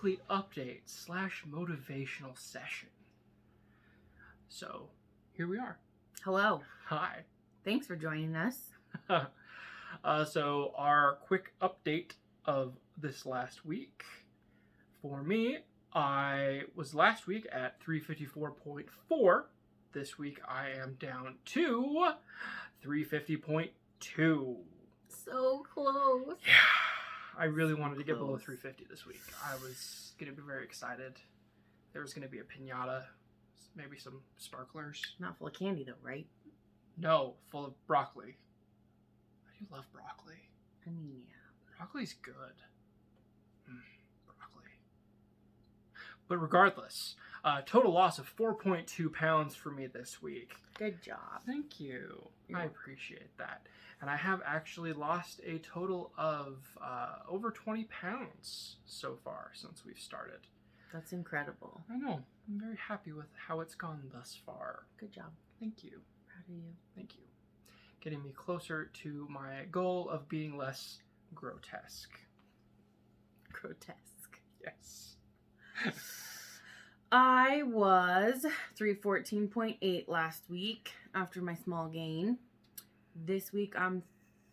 weekly update / motivational session. So, here we are. Hello. Hi. Thanks for joining us. So, our quick update of this last week. For me, I was last week at 354.4. This week, I am down to 350.2. So close. Yeah. I really wanted to get below 350 this week. I was going to be very excited. There was going to be a piñata, maybe some sparklers. Not full of candy though, right? No, full of broccoli. I do love broccoli. I mean, yeah. Broccoli's good. Broccoli. But regardless, total loss of 4.2 pounds for me this week. Good job. Thank you. You're I welcome. appreciate that. And I have actually lost a total of over 20 pounds so far since we've started. That's incredible. I know. I'm very happy with how it's gone thus far. Good job. Thank you. Proud of you. Thank you. Getting me closer to my goal of being less grotesque. Grotesque. Yes. I was 314.8 last week after my small gain. This week I'm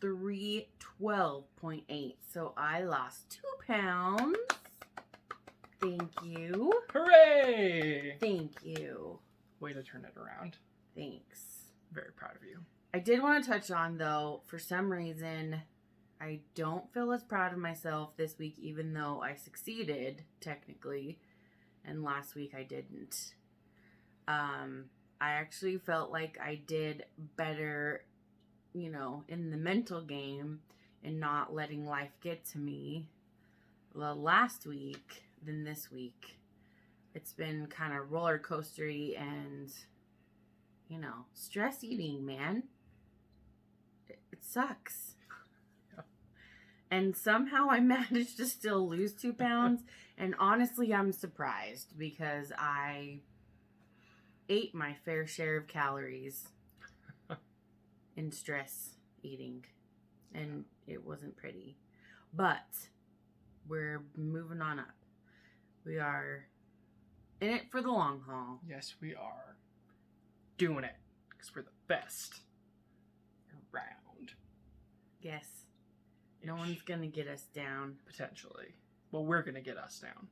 312.8. So I lost 2 pounds. Thank you. Hooray! Thank you. Way to turn it around. Thanks. Very proud of you. I did want to touch on, though, for some reason, I don't feel as proud of myself this week, even though I succeeded, technically, and last week I didn't. I actually felt like I did better, in the mental game and not letting life get to me last week than this week. It's been kind of roller coastery and, stress eating, man. It sucks. Yeah. And somehow I managed to still lose 2 pounds. And honestly, I'm surprised because I ate my fair share of calories in stress eating. And it wasn't pretty. But we're moving on up. We are in it for the long haul. Yes, we are. Doing it. Because we're the best around. Yes. No one's going to get us down. Potentially. Well, we're going to get us down.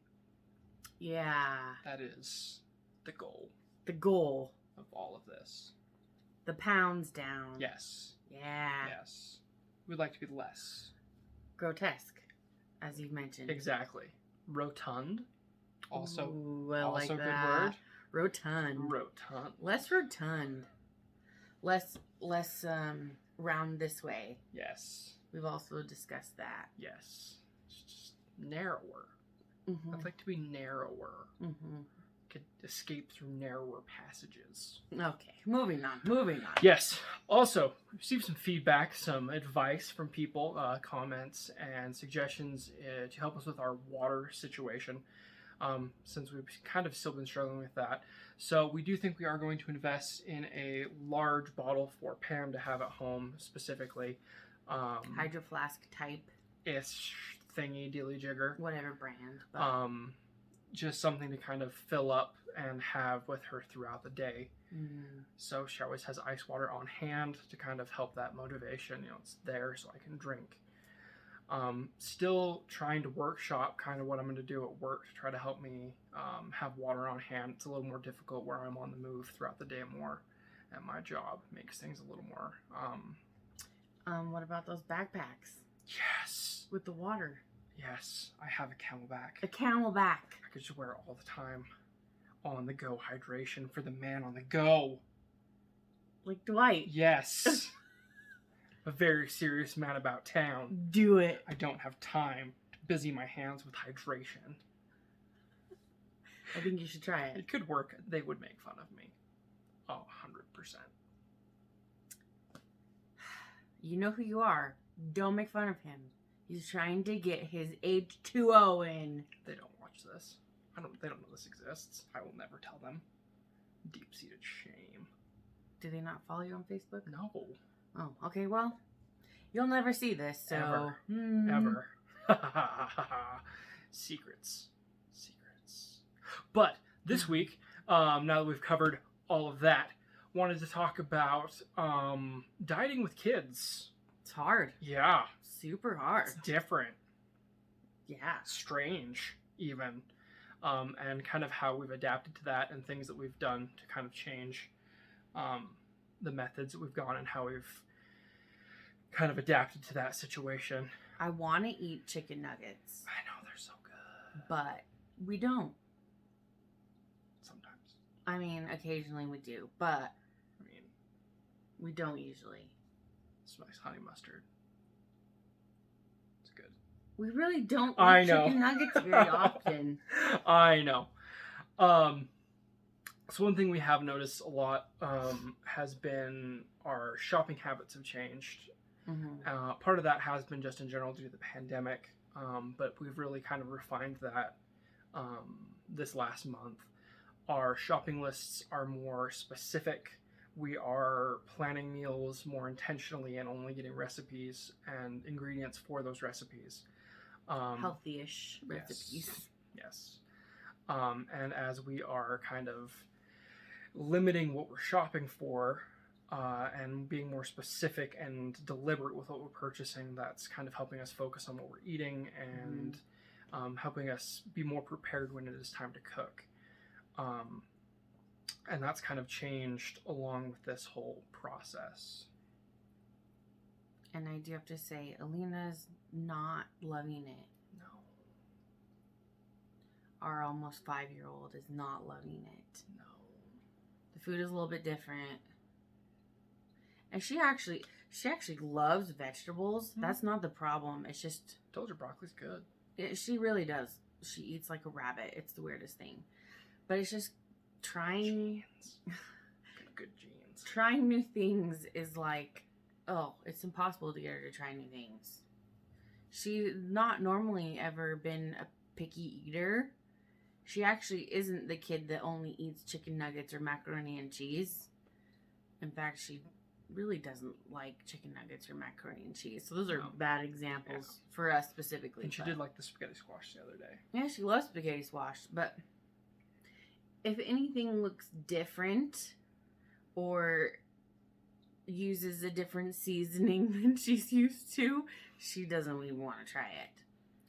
Yeah. That is the goal The goal. of all of this. The pounds down. Yes. Yeah. Yes. We'd like to be less. Grotesque, as you've mentioned. Exactly. Rotund. Also, Ooh, I also like good that. word. Rotund. Rotund. Less rotund. Less round this way. Yes. We've also discussed that. Yes. It's just narrower. Mm-hmm. I'd like to be narrower. Mm-hmm. Could escape through narrower passages. Okay, moving on. Yes. Also, we received some feedback, some advice from people, comments, and suggestions to help us with our water situation, since we've kind of still been struggling with that. So we do think we are going to invest in a large bottle for Pam to have at home, specifically. Hydro flask type. Ish thingy, dilly jigger. Whatever brand. But... just something to kind of fill up and have with her throughout the day. Mm. So she always has ice water on hand to kind of help that motivation. It's there so I can drink. Still trying to workshop kind of what I'm going to do at work to try to help me have water on hand. It's a little more difficult where I'm on the move throughout the day more, and my job makes things a little more... what about those backpacks? Yes! With the water. Yes, I have a Camelback. A Camelback. I could just wear it all the time. On the go hydration for the man on the go. Like Dwight. Yes. A very serious man about town. Do it. I don't have time to busy my hands with hydration. I think you should try it. It could work. They would make fun of me. Oh, 100%. You know who you are. Don't make fun of him. He's trying to get his H2O in. They don't watch this. They don't know this exists. I will never tell them. Deep-seated shame. Do they not follow you on Facebook? No. Oh, okay, well, you'll never see this, so... Ever. Hmm. Ever. Secrets. But this week, now that we've covered all of that, wanted to talk about dieting with kids. It's hard. Yeah. Super hard. It's different. Yeah. Strange, even. And kind of how we've adapted to that and things that we've done to kind of change the methods that we've gone and how we've kind of adapted to that situation. I want to eat chicken nuggets. I know, they're so good. But we don't. Sometimes. I mean, occasionally we do, but we don't usually. It's nice honey mustard. It's good. We really don't I eat know. chicken nuggets very often. I know. So one thing we have noticed a lot has been our shopping habits have changed. Mm-hmm. Part of that has been just in general due to the pandemic, but we've really kind of refined that this last month. Our shopping lists are more specific. We are planning meals more intentionally and only getting recipes and ingredients for those recipes. Healthy-ish recipes. Yes. And as we are kind of limiting what we're shopping for and being more specific and deliberate with what we're purchasing, that's kind of helping us focus on what we're eating and helping us be more prepared when it is time to cook. And that's kind of changed along with this whole process. And I do have to say, Alina's not loving it. No. Our almost 5-year-old is not loving it. No. The food is a little bit different. And she actually loves vegetables. Mm-hmm. That's not the problem. It's just... Told you broccoli's good. She really does. She eats like a rabbit. It's the weirdest thing. But it's just trying... Good genes. Trying new things is like... Oh, it's impossible to get her to try new things. She's not normally ever been a picky eater. She actually isn't the kid that only eats chicken nuggets or macaroni and cheese. In fact, she really doesn't like chicken nuggets or macaroni and cheese. So those are bad examples for us specifically. And she did like the spaghetti squash the other day. Yeah, she loves spaghetti squash. But if anything looks different or uses a different seasoning than she's used to, she doesn't even want to try it.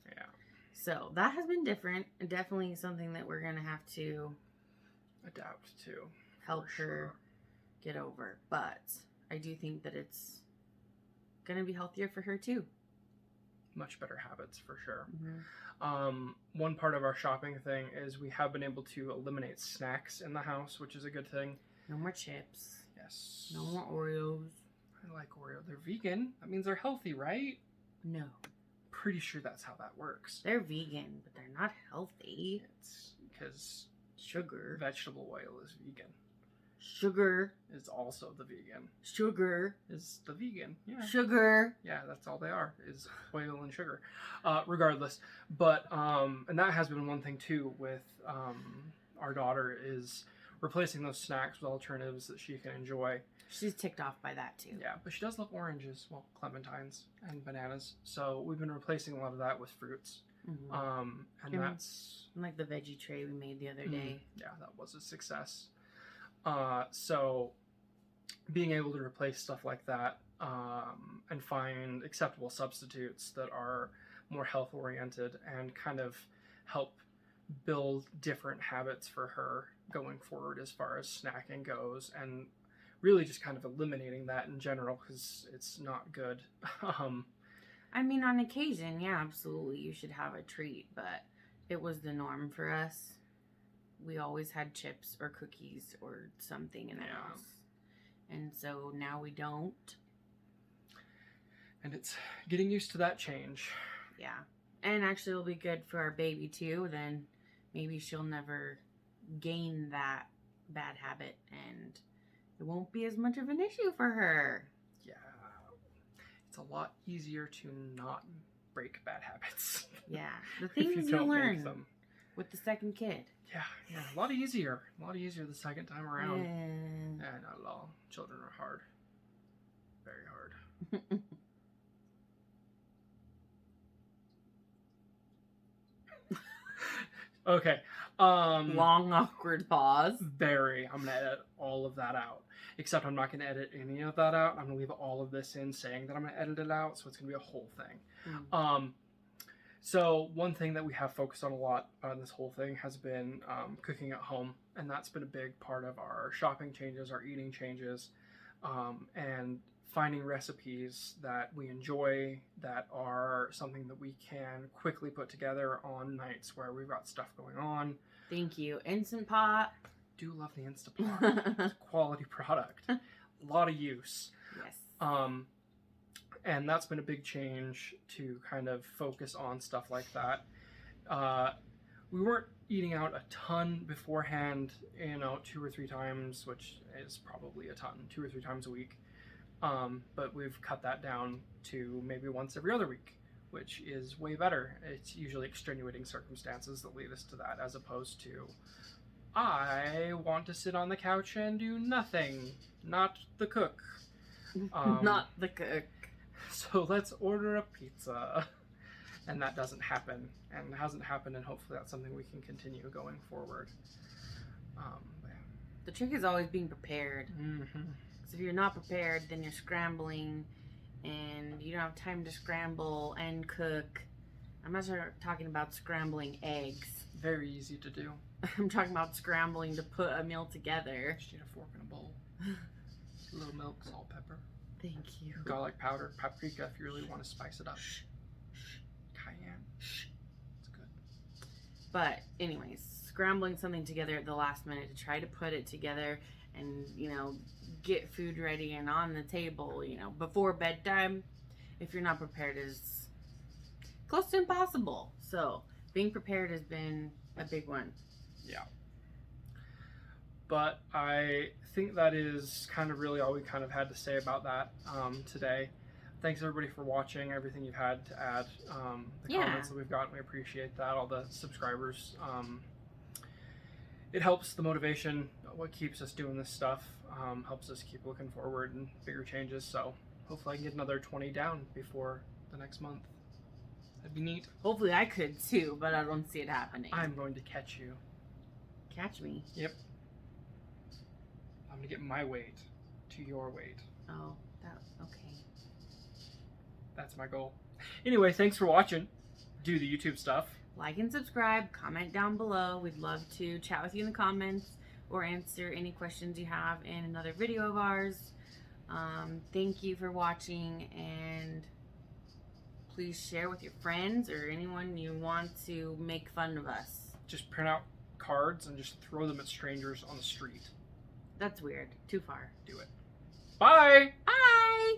Yeah. So that has been different and definitely something that we're going to have to adapt to. Help her get over. But I do think that it's going to be healthier for her too. Much better habits for sure. Mm-hmm. One part of our shopping thing is we have been able to eliminate snacks in the house, which is a good thing. No more chips. Yes. No more Oreos. I like Oreo. They're vegan. That means they're healthy, right? No. Pretty sure that's how that works. They're vegan, but they're not healthy. It's because sugar. Vegetable oil is vegan. Sugar is also the vegan. Sugar is the vegan. Yeah. Sugar. Yeah, that's all they are, is oil and sugar. Regardless. But, and that has been one thing too with our daughter is replacing those snacks with alternatives that she can enjoy. She's ticked off by that too. Yeah, but she does love oranges, well, clementines and bananas. So we've been replacing a lot of that with fruits. Mm-hmm. And that's... like the veggie tray we made the other day. Yeah, that was a success. So being able to replace stuff like that and find acceptable substitutes that are more health oriented and kind of help build different habits for her going forward as far as snacking goes, and really just kind of eliminating that in general because it's not good. I mean, on occasion, yeah, absolutely, you should have a treat, but it was the norm for us. We always had chips or cookies or something in the house. And so now we don't. And it's getting used to that change. Yeah. And actually it'll be good for our baby too. Then maybe she'll never gain that bad habit and it won't be as much of an issue for her. Yeah. It's a lot easier to not break bad habits. Yeah. The things you learn with the second kid. Yeah, a lot easier. A lot easier the second time around. Yeah, not at all. Children are hard. Very hard. Okay. Long, awkward pause. Very. I'm gonna edit all of that out. Except I'm not gonna edit any of that out. I'm gonna leave all of this in saying that I'm gonna edit it out, so it's gonna be a whole thing. So one thing that we have focused on a lot on this whole thing has been cooking at home, and that's been a big part of our shopping changes, our eating changes, and finding recipes that we enjoy, that are something that we can quickly put together on nights where we've got stuff going on. Thank you. Instant Pot. Do love the Instant Pot. It's a quality product. A lot of use. Yes. And that's been a big change to kind of focus on stuff like that. We weren't eating out a ton beforehand, 2 or 3 times, which is probably a ton, 2 or 3 times a week. But we've cut that down to maybe once every other week, which is way better. It's usually extenuating circumstances that lead us to that, as opposed to, I want to sit on the couch and do nothing, not the cook. Not the cook. So let's order a pizza. And that doesn't happen, and hasn't happened, and hopefully that's something we can continue going forward. Yeah. The trick is always being prepared. Mm-hmm. So if you're not prepared, then you're scrambling, and you don't have time to scramble and cook. I'm not talking about scrambling eggs. Very easy to do. I'm talking about scrambling to put a meal together. Just need a fork and a bowl. A little milk, salt, pepper. Thank you. Garlic powder, paprika if you really want to spice it up. Cayenne. It's good. But anyways, scrambling something together at the last minute to try to put it together and, get food ready and on the table, before bedtime, if you're not prepared, is close to impossible. So being prepared has been a big one. Yeah. But I think that is kind of really all we kind of had to say about that today. Thanks everybody for watching, everything you've had to add, the comments that we've gotten, we appreciate that, all the subscribers. It helps the motivation, what keeps us doing this stuff, helps us keep looking forward and bigger changes, so hopefully I can get another 20 down before the next month. That'd be neat. Hopefully I could too, but I don't see it happening. I'm going to catch you. Catch me? Yep. I'm going to get my weight to your weight. Oh, okay. That's my goal. Anyway, thanks for watching. Do the YouTube stuff. Like and subscribe. Comment down below. We'd love to chat with you in the comments or answer any questions you have in another video of ours. Thank you for watching, and please share with your friends or anyone you want to make fun of us. Just print out cards and just throw them at strangers on the street. That's weird. Too far. Do it. Bye! Bye!